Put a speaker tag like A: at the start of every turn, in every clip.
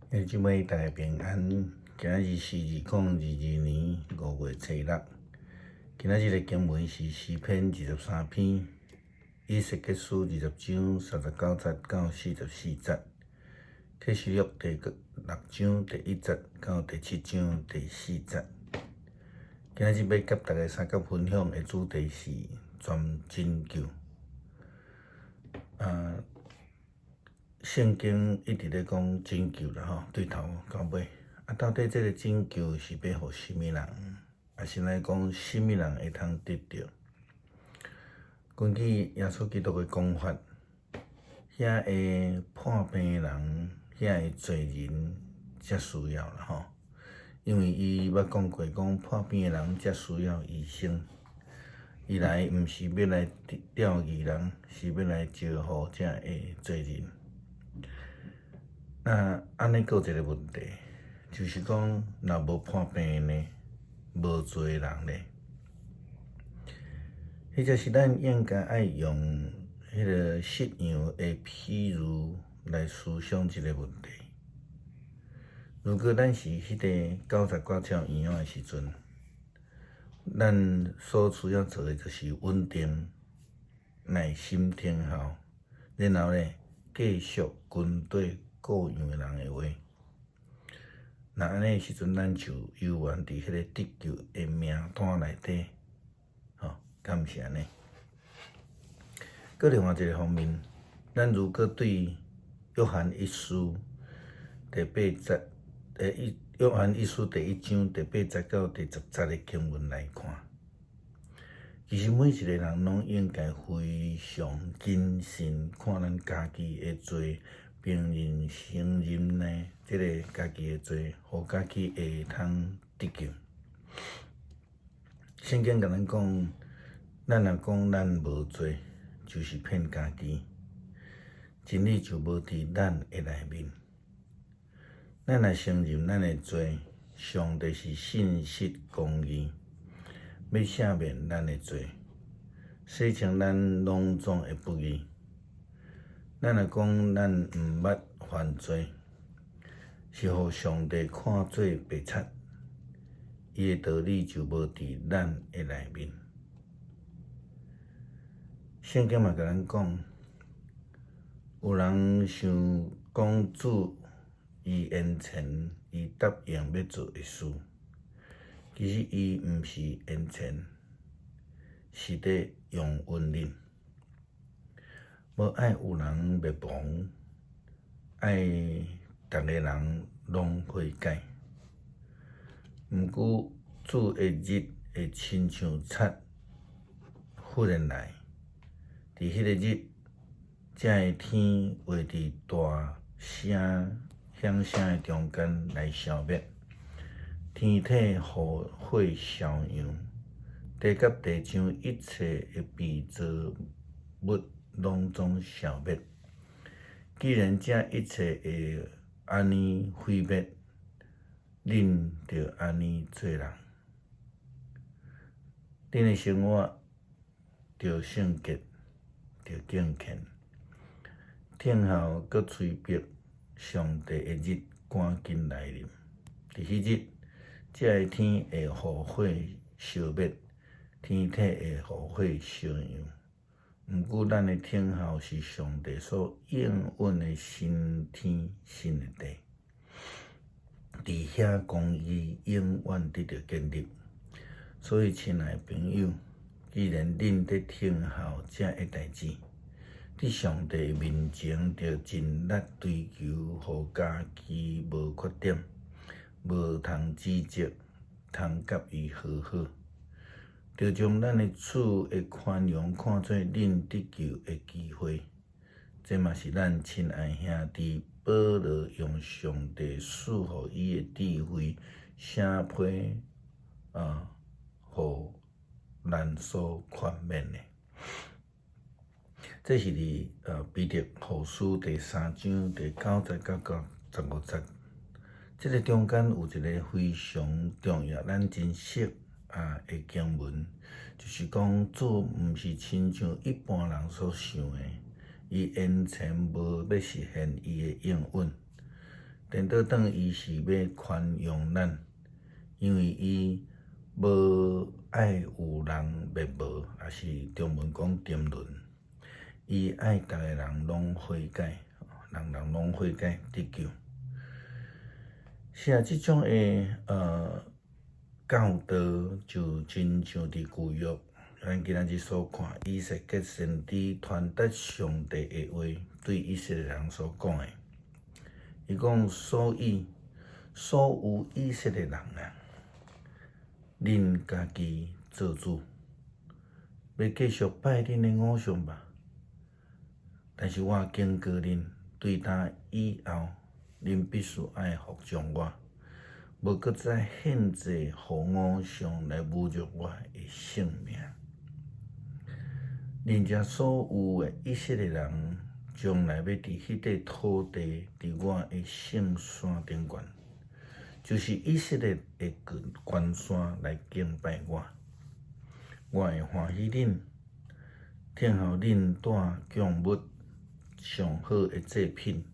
A: 即摆大家平安。今仔日是2022年5月初6。今仔日的经文是诗篇23篇，以西结书20章39节到44节，启示录第6章第1节到第7章第4节。今仔日要甲大家三角分享的主题是全拯救。圣经一直咧讲拯救啦，对头到尾。到底这个拯救是要互什么人？也是来讲什么人会通得到？根据耶稣基督的讲法，遐会破病的人，遐会罪人才需要啦因为伊捌讲过，讲破病的人才需要医生。伊来毋是要来钓鱼人，是要来招呼这个罪人。那安尼有一个问题，就是讲，若无破病呢，无罪人呢，迄则是咱应该爱用迄个适样的譬如来思想一个问题。如果咱是迄个90外triệu医院的时阵，咱所需要做的就是稳定、耐心听候，然后呢，继续军队各样的人的话。那安尼时阵，咱就犹原伫迄个得救的名单内底，敢毋是安尼？搁另外一个方面，咱如果对约翰一书第8节，约翰一书第1章第8节到第10节的经文来看，其实每一个人拢应该非常谨慎看咱家己的罪，并承认呢，即个家己的罪，互家己会通得救。圣经甲咱讲，咱若讲咱无罪，就是骗家己，真理就无伫咱的内面。咱若承认咱的罪，上帝是信实公义，要赦免咱的罪，洗清咱拢总的不义。咱若讲咱毋捌犯罪，是互上帝看做白贼，伊的道理就无伫咱的内面。圣经嘛甲咱讲，有人想讲主伊眼前伊答应要做的事，其实伊毋是眼前，是伫用运忍。无爱有人灭亡，爱逐个人拢悔改。毋过主的日会亲像贼忽然来，伫迄个日，才会天画伫大声响声的中间来消灭，天体雨火烧扬，地甲地上一切的被造物拢总消灭。既然这一切会安尼毁灭，恁着安尼做人。恁的生活着圣洁，着敬虔，听候搁催逼上帝的日赶紧来临。伫迄日，这个天会雨火烧灭，天体会雨火烧扬。毋过，咱的听候是上帝所应允的新天新的地，伫遐公义永远得到建立。所以，亲爱的朋友，既然恁在听候这个代志，伫上帝面前着尽力追求，互家己无缺点，无通指责，通甲伊和好。着将咱的主的宽容看作恁得救的机会，这嘛是咱亲爱兄弟保罗用上帝赐予伊的智慧写批互咱所宽免的。这是伫彼得后书第3章第9节到15节。这个中间有一个非常重要，咱真识的经文，就是讲主毋是亲像一般人所想的，伊眼前无要实现伊的应允，颠倒转伊是要宽容咱，因为伊无爱有人灭无，也是中文讲沉沦。伊爱逐个人拢悔改，人人拢悔改得救。是即种教导就亲像伫旧约，咱今仔日所看，以色列先知传达上帝的话，对以色列人所讲的。伊讲，所有以色列人啊，恁家己做主，要继续拜恁的偶像吧。但是我警告恁，对呾以后，恁必须爱服从我，无搁再献祭互偶像来侮辱我的性命。恁遮所有的以色列人，将来要伫迄块土地，伫我的圣山顶悬，就是以色列的关山来敬拜我。我会欢喜恁，听候恁带供物上好的祭品，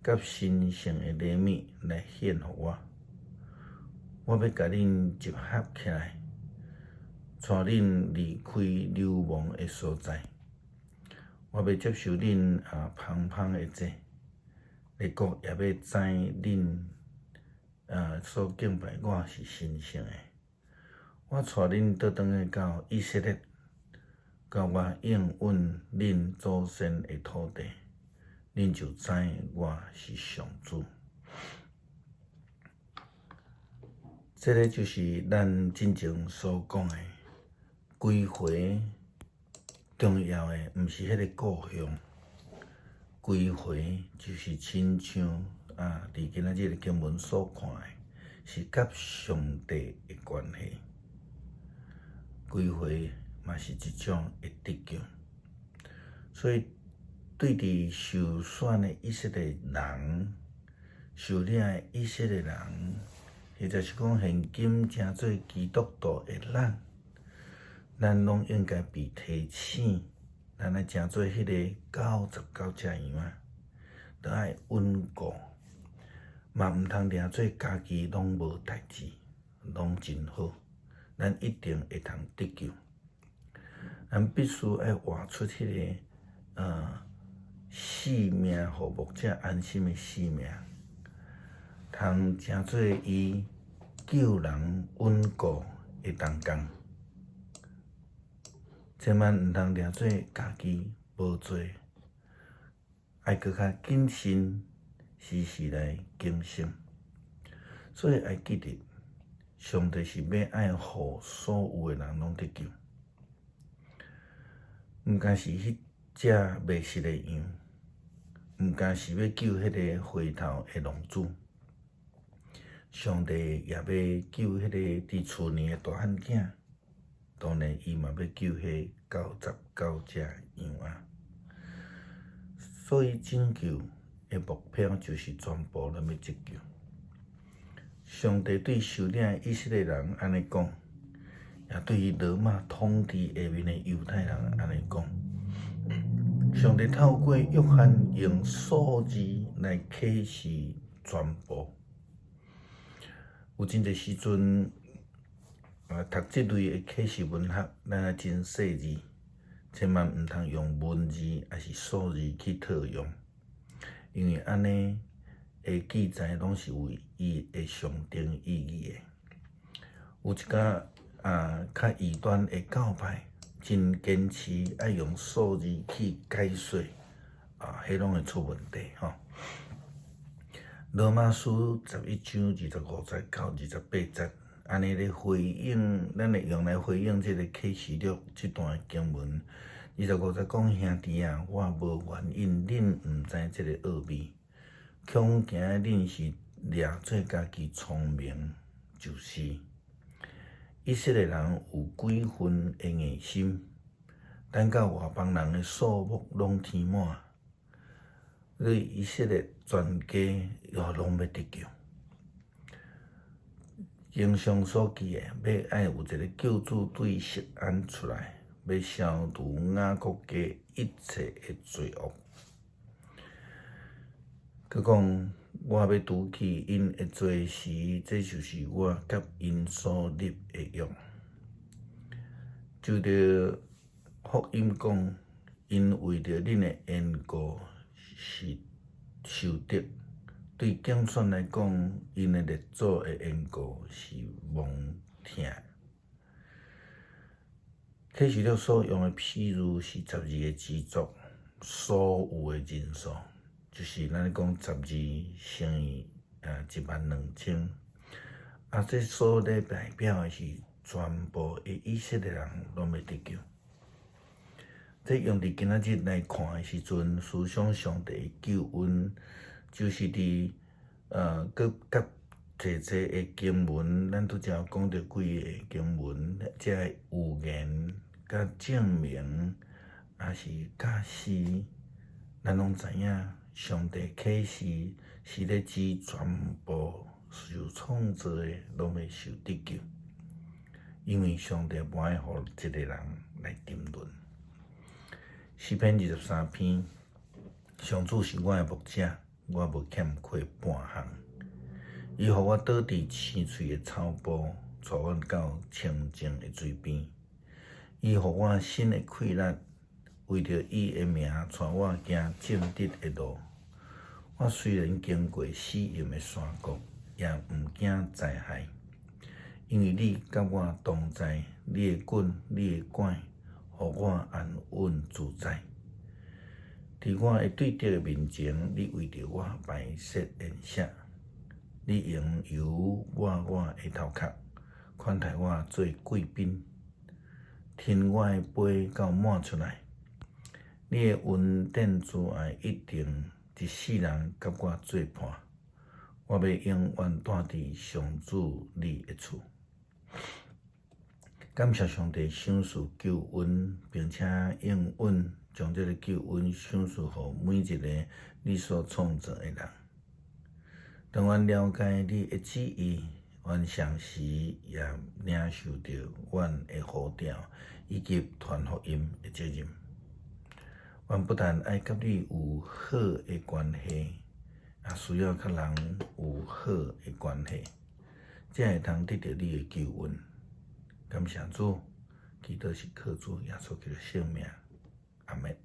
A: 甲神圣的礼物来献互我。我要甲恁集合起来，带恁离开流亡的所在。我要接受恁芳芳的祭，列国也要知恁所敬拜我是神圣的。我带恁倒转去到以色列，到我应允恁祖先的土地，恁就知我是上主。这个就是咱真正所讲的归回。重要的毋是迄个故乡，归回就是亲像伫今仔日的经文所看的，是甲上帝的关系。归回嘛是一种会得救，所以对伫受选的以色列人、受领的以色列人，或者是讲现今正做基督徒的咱拢应该被提醒，咱来正做迄个99只羊啊，都爱稳固，嘛毋通掠做家己拢无代志，拢真好，咱一定会通得救。咱必须爱活出迄个生命，互牧者安心的生命，通正做伊救人稳固的同工。千万毋通掠做家己无做，爱搁较谨慎，时时来警醒。所以爱记得，上帝是要爱互所有的人拢得救，毋敢是迄只迷失的羊，毋敢是要救迄个回头的浪子。上帝也要救迄个伫厝里的大汉囝。当然，伊嘛要救迄99只羊啊！所以拯救的目标就是全部拢要得救。上帝对受领的以色列人安尼讲，也对于罗马统治下面的犹太人安尼讲。上帝透过约翰用数字来启示全部。有真侪时阵。读即类的启示文学，咱要真细致，千万毋通用文字还是数字去套用，因为安尼的记载拢是有伊的上定意义的。有一个较异端的教派，真坚持爱用数字去解说，迄拢会出问题吼。罗马书11章25节到28节。安尼咧回应，咱会用来回应这个启示录这段经文。25节讲，兄弟啊，我无原因恁毋知这个奥秘，恐惊恁是掠做家己聪明，就是以色列人有几分的硬心，等到外邦人的数目拢填满，所以以色列全家也拢要得救。经上所记的，要爱有一个救主对锡安出来，要消除雅各家一切的罪恶。佮讲，我要拄去因会做时，这就是我甲因所立的约。就着福音讲，因为着恁的缘故是受得；对竞选来讲，因的列祖的缘故是蒙听。启示录所用的譬喻是12个支族所有的人数，就是咱讲12乘以12000。这所咧代表的是全部的以色列人拢要得救。这用伫今仔日来看的时阵，思想上帝的救恩，就是伫佮甲济的经文，咱拄则讲到几个经文，即个预言甲证明，也是假使，咱拢知影，上帝启示是咧指全部受创造的拢要受得救，因为上帝不爱互一个人来沉沦。诗篇23篇，上主是我的牧者，我无欠缺半项。伊互我倒伫青翠的草坡，带我到清净的水边。伊互我新的气力，为着伊的名，带我行正直的路。我虽然经过死荫的山谷，也毋惊灾害，因为你甲我同在，你的棍、你的拐，互我安稳自在。伫我的对敌的面前，你为着我摆设筵席，你用油抹我的头壳，款待我做贵宾，听我的杯到满出来。你的恩典慈爱一定一世人甲我作伴，我要永远住伫上主你的厝。感谢上帝赏赐救恩，并且应允将这个救恩赏赐予每一个你所创造的人。当阮了解你的旨意，阮常时也领受到阮的呼召以及传福音的责任。阮不但爱甲你有好的关系，也需要甲人有好的关系，才会通得到你的救恩。感谢主，祈祷是靠主耶稣基督的圣名，阿门。